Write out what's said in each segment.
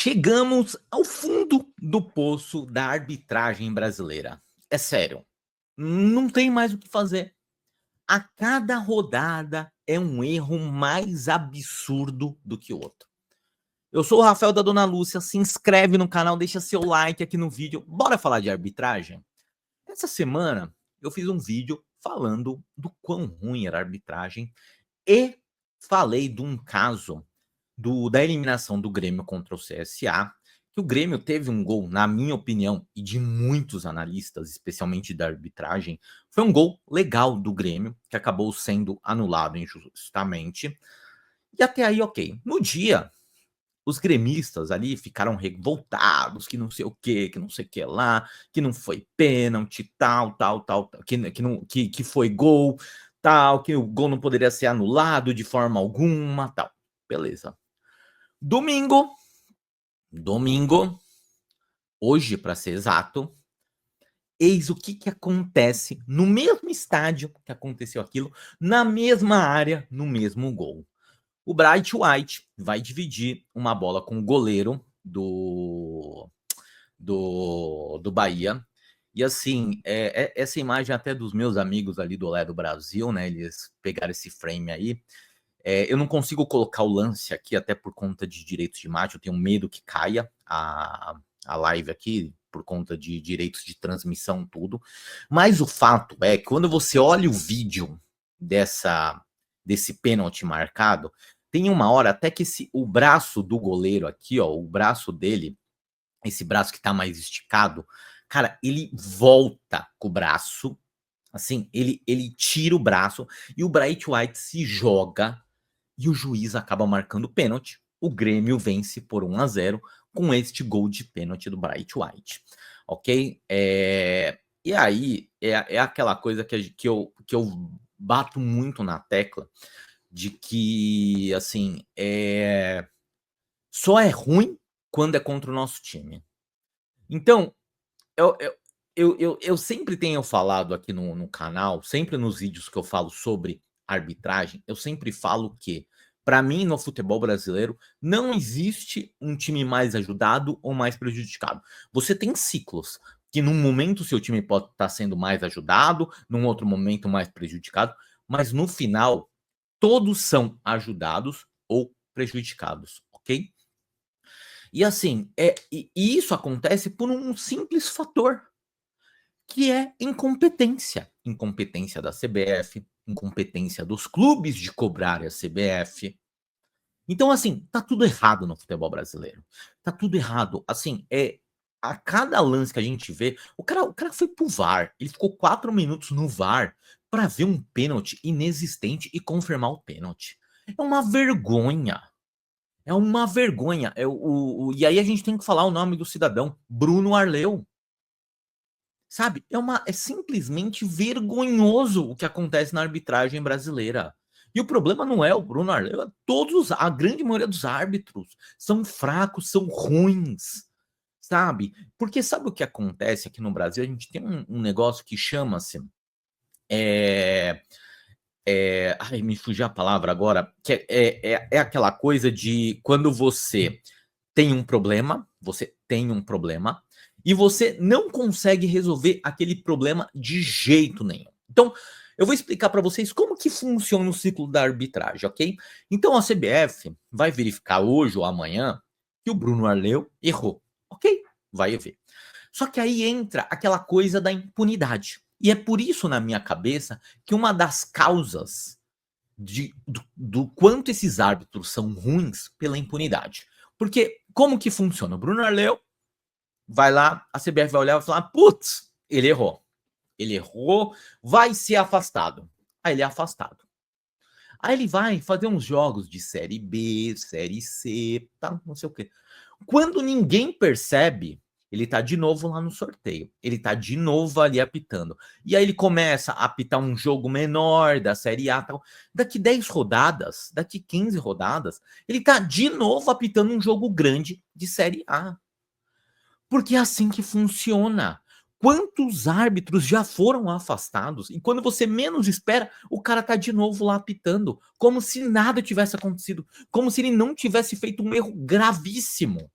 Chegamos ao fundo do poço da arbitragem brasileira. É sério, não tem mais o que fazer. A cada rodada é um erro mais absurdo do que o outro. Eu sou o Rafael da Dona Lúcia, se inscreve no canal, deixa seu like aqui no vídeo. Bora falar de arbitragem? Essa semana eu fiz um vídeo falando do quão ruim era a arbitragem e falei de um caso da eliminação do Grêmio contra o CSA, que o Grêmio teve um gol, na minha opinião, e de muitos analistas, especialmente da arbitragem, foi um gol legal do Grêmio, que acabou sendo anulado injustamente. E até aí, ok. No dia, os gremistas ali ficaram revoltados, que não sei o que não sei o que lá, que não foi pênalti, tal, que foi gol, tal, que o gol não poderia ser anulado de forma alguma, tal. Beleza. Domingo, hoje para ser exato, eis o que acontece no mesmo estádio que aconteceu aquilo, na mesma área, no mesmo gol. O Bright White vai dividir uma bola com o goleiro do Bahia. E assim, essa imagem até dos meus amigos ali do Olé do Brasil, né? Eles pegaram esse frame aí. Eu não consigo colocar o lance aqui, até por conta de direitos de imagem. Eu tenho medo que caia a live aqui, por conta de direitos de transmissão, tudo. Mas o fato é que quando você olha o vídeo desse pênalti marcado, tem uma hora até que o braço do goleiro aqui, ó, o braço dele, esse braço que tá mais esticado, cara, ele volta com o braço, assim, ele tira o braço e o Bright White se joga e o juiz acaba marcando pênalti. O Grêmio vence por 1-0 com este gol de pênalti do Bright White, ok? E aí é aquela coisa que eu bato muito na tecla de que, assim, só é ruim quando é contra o nosso time. Então, eu, eu, eu sempre tenho falado aqui no canal, sempre nos vídeos que eu falo sobre arbitragem, eu sempre falo que, para mim, no futebol brasileiro, não existe um time mais ajudado ou mais prejudicado. Você tem ciclos, que num momento seu time pode estar sendo mais ajudado, num outro momento mais prejudicado, mas no final, todos são ajudados ou prejudicados, ok? E assim, e isso acontece por um simples fator, que é incompetência. Incompetência da CBF, incompetência dos clubes de cobrar a CBF. Então, assim, tá tudo errado no futebol brasileiro. Tá tudo errado. Assim, a cada lance que a gente vê, o cara foi pro VAR. Ele ficou 4 minutos no VAR para ver um pênalti inexistente e confirmar o pênalti. É uma vergonha. É uma vergonha. E aí a gente tem que falar o nome do cidadão, Bruno Arleu. Sabe, é simplesmente vergonhoso o que acontece na arbitragem brasileira. E o problema não é o Bruno Arleu, a grande maioria dos árbitros são fracos, são ruins, sabe? Porque sabe o que acontece aqui no Brasil? A gente tem um negócio que chama-se. Ai, me fugiu a palavra agora, que é aquela coisa de quando você tem um problema, e você não consegue resolver aquele problema de jeito nenhum. Então, eu vou explicar para vocês como que funciona o ciclo da arbitragem, ok? Então, a CBF vai verificar hoje ou amanhã que o Bruno Arleu errou, ok? Vai ver. Só que aí entra aquela coisa da impunidade. E é por isso, na minha cabeça, que uma das causas do quanto esses árbitros são ruins pela impunidade. Porque como que funciona? O Bruno Arleu vai lá, a CBF vai olhar e vai falar: putz, ele errou. Ele errou, vai ser afastado. Aí ele é afastado. Aí ele vai fazer uns jogos de Série B, Série C, tá, não sei o quê. Quando ninguém percebe, ele tá de novo lá no sorteio. Ele tá de novo ali apitando. E aí ele começa a apitar um jogo menor da Série A, tal. Daqui 10 rodadas, daqui 15 rodadas, ele tá de novo apitando um jogo grande de Série A. Porque é assim que funciona. Quantos árbitros já foram afastados e quando você menos espera, o cara tá de novo lá apitando, como se nada tivesse acontecido, como se ele não tivesse feito um erro gravíssimo.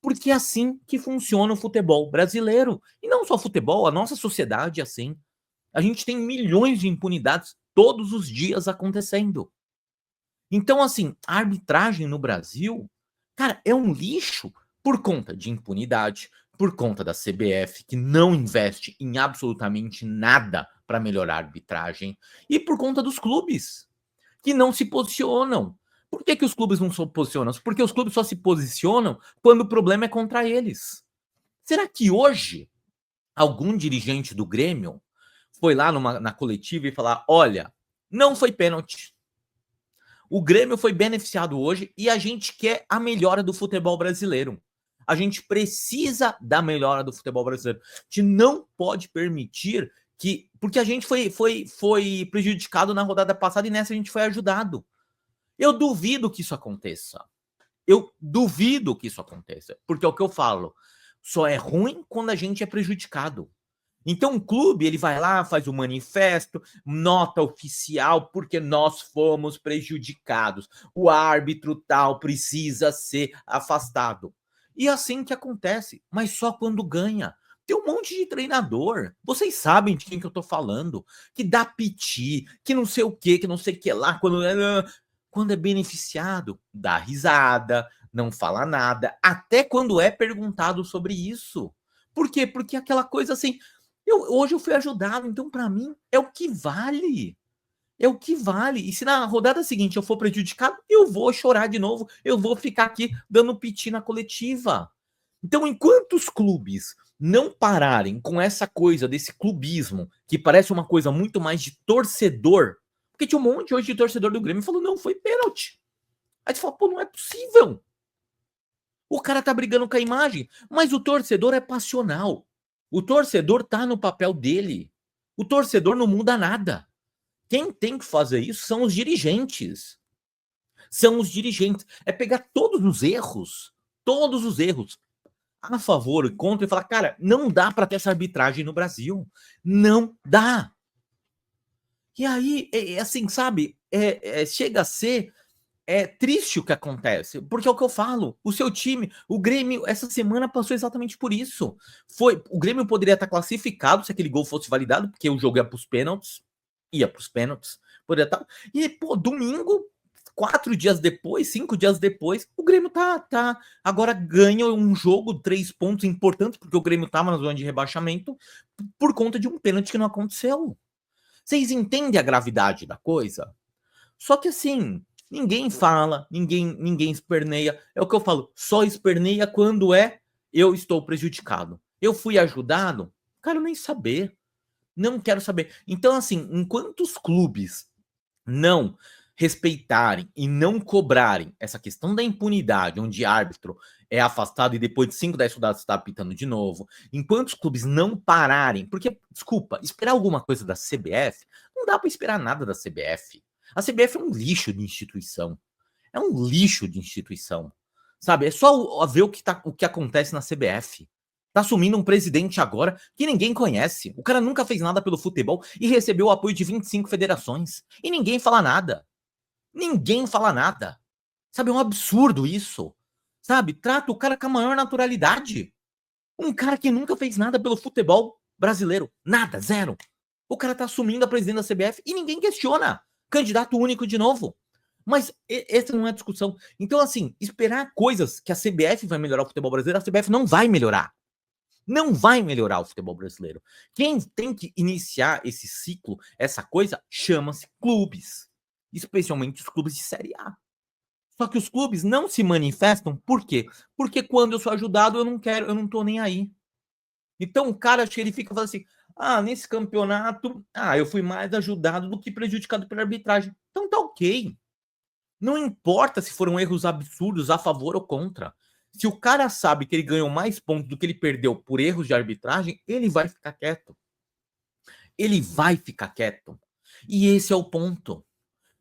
Porque é assim que funciona o futebol brasileiro. E não só futebol, a nossa sociedade é assim. A gente tem milhões de impunidades todos os dias acontecendo. Então, assim, a arbitragem no Brasil, cara, é um lixo por conta de impunidade, por conta da CBF, que não investe em absolutamente nada para melhorar a arbitragem, e por conta dos clubes, que não se posicionam. Por que, que os clubes não se posicionam? Porque os clubes só se posicionam quando o problema é contra eles. Será que hoje algum dirigente do Grêmio foi lá na coletiva e falar: olha, não foi pênalti? O Grêmio foi beneficiado hoje e a gente quer a melhora do futebol brasileiro. A gente precisa da melhora do futebol brasileiro. A gente não pode permitir que. Porque a gente foi prejudicado na rodada passada e nessa a gente foi ajudado. Eu duvido que isso aconteça. Eu duvido que isso aconteça. Porque é o que eu falo. Só é ruim quando a gente é prejudicado. Então o clube ele vai lá, faz o manifesto, nota oficial, porque nós fomos prejudicados. O árbitro tal precisa ser afastado. E assim que acontece, mas só quando ganha. Tem um monte de treinador, vocês sabem de quem que eu tô falando, que dá piti, que não sei o que não sei o que lá, quando é beneficiado, dá risada, não fala nada, até quando é perguntado sobre isso. Por quê? Porque aquela coisa assim, hoje eu fui ajudado, então para mim é o que vale. É o que vale. E se na rodada seguinte eu for prejudicado, eu vou chorar de novo, eu vou ficar aqui dando piti na coletiva. Então, enquanto os clubes não pararem com essa coisa desse clubismo, que parece uma coisa muito mais de torcedor, porque tinha um monte hoje de torcedor do Grêmio falando, não, foi pênalti. Aí você fala, pô, não é possível. O cara tá brigando com a imagem, mas o torcedor é passional. O torcedor tá no papel dele. O torcedor não muda nada. Quem tem que fazer isso são os dirigentes. São os dirigentes. É pegar todos os erros, a favor e contra, e falar, cara, não dá para ter essa arbitragem no Brasil. Não dá. E aí, assim, sabe, chega a ser triste o que acontece, porque é o que eu falo, o seu time, o Grêmio, essa semana passou exatamente por isso. O Grêmio poderia estar classificado se aquele gol fosse validado, porque o jogo ia para os pênaltis, poderia estar. E, pô, domingo, 4 dias depois, 5 dias depois, o Grêmio agora ganha um jogo, 3 pontos importantes, porque o Grêmio estava na zona de rebaixamento, por conta de um pênalti que não aconteceu. Vocês entendem a gravidade da coisa? Só que assim, ninguém fala, ninguém esperneia. É o que eu falo, só esperneia quando eu estou prejudicado. Eu fui ajudado, quero nem saber. Não quero saber. Então, assim, enquanto os clubes não respeitarem e não cobrarem essa questão da impunidade, onde árbitro é afastado e depois de 5, 10 rodadas está apitando de novo, enquanto os clubes não pararem, porque, desculpa, esperar alguma coisa da CBF, não dá para esperar nada da CBF. A CBF é um lixo de instituição. É um lixo de instituição. Sabe? É só ver o que acontece na CBF. Tá assumindo um presidente agora que ninguém conhece. O cara nunca fez nada pelo futebol e recebeu o apoio de 25 federações. E ninguém fala nada. Ninguém fala nada. Sabe? É um absurdo isso. Sabe? Trata o cara com a maior naturalidade. Um cara que nunca fez nada pelo futebol brasileiro. Nada, zero. O cara tá assumindo a presidência da CBF e ninguém questiona. Candidato único de novo. Mas essa não é a discussão. Então, assim, esperar coisas que a CBF vai melhorar o futebol brasileiro, a CBF não vai melhorar. Não vai melhorar o futebol brasileiro. Quem tem que iniciar esse ciclo, essa coisa, chama-se clubes. Especialmente os clubes de Série A. Só que os clubes não se manifestam, por quê? Porque quando eu sou ajudado, eu não quero, eu não tô nem aí. Então o cara, acho que ele fica falando assim, nesse campeonato, eu fui mais ajudado do que prejudicado pela arbitragem. Então tá ok. Não importa se foram erros absurdos a favor ou contra. Se o cara sabe que ele ganhou mais pontos do que ele perdeu por erros de arbitragem, ele vai ficar quieto. Ele vai ficar quieto. E esse é o ponto.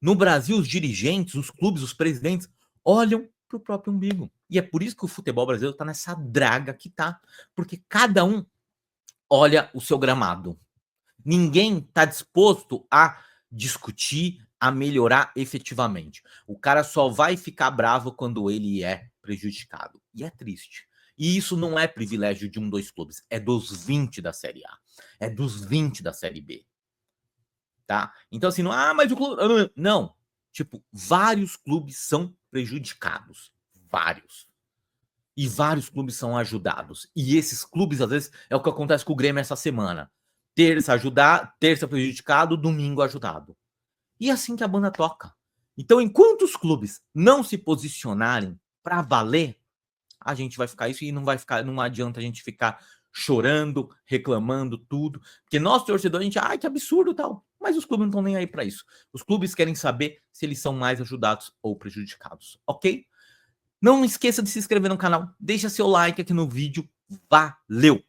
No Brasil, os dirigentes, os clubes, os presidentes olham para o próprio umbigo. E é por isso que o futebol brasileiro está nessa draga que tá. Porque cada um olha o seu gramado. Ninguém está disposto a discutir, a melhorar efetivamente. O cara só vai ficar bravo quando ele é prejudicado. E é triste. E isso não é privilégio de 1, 2 clubes, é dos 20 da Série A, é dos 20 da Série B, tá? Então assim, não, mas o clube não, tipo, vários clubes são prejudicados, vários. E vários clubes são ajudados. E esses clubes, às vezes, é o que acontece com o Grêmio essa semana. Terça prejudicado, domingo ajudado. E é assim que a banda toca. Então, enquanto os clubes não se posicionarem para valer, a gente vai ficar isso e não adianta a gente ficar chorando, reclamando tudo, porque nós torcedores a gente, que absurdo tal, mas os clubes não estão nem aí para isso. Os clubes querem saber se eles são mais ajudados ou prejudicados, ok? Não esqueça de se inscrever no canal, deixa seu like aqui no vídeo, valeu!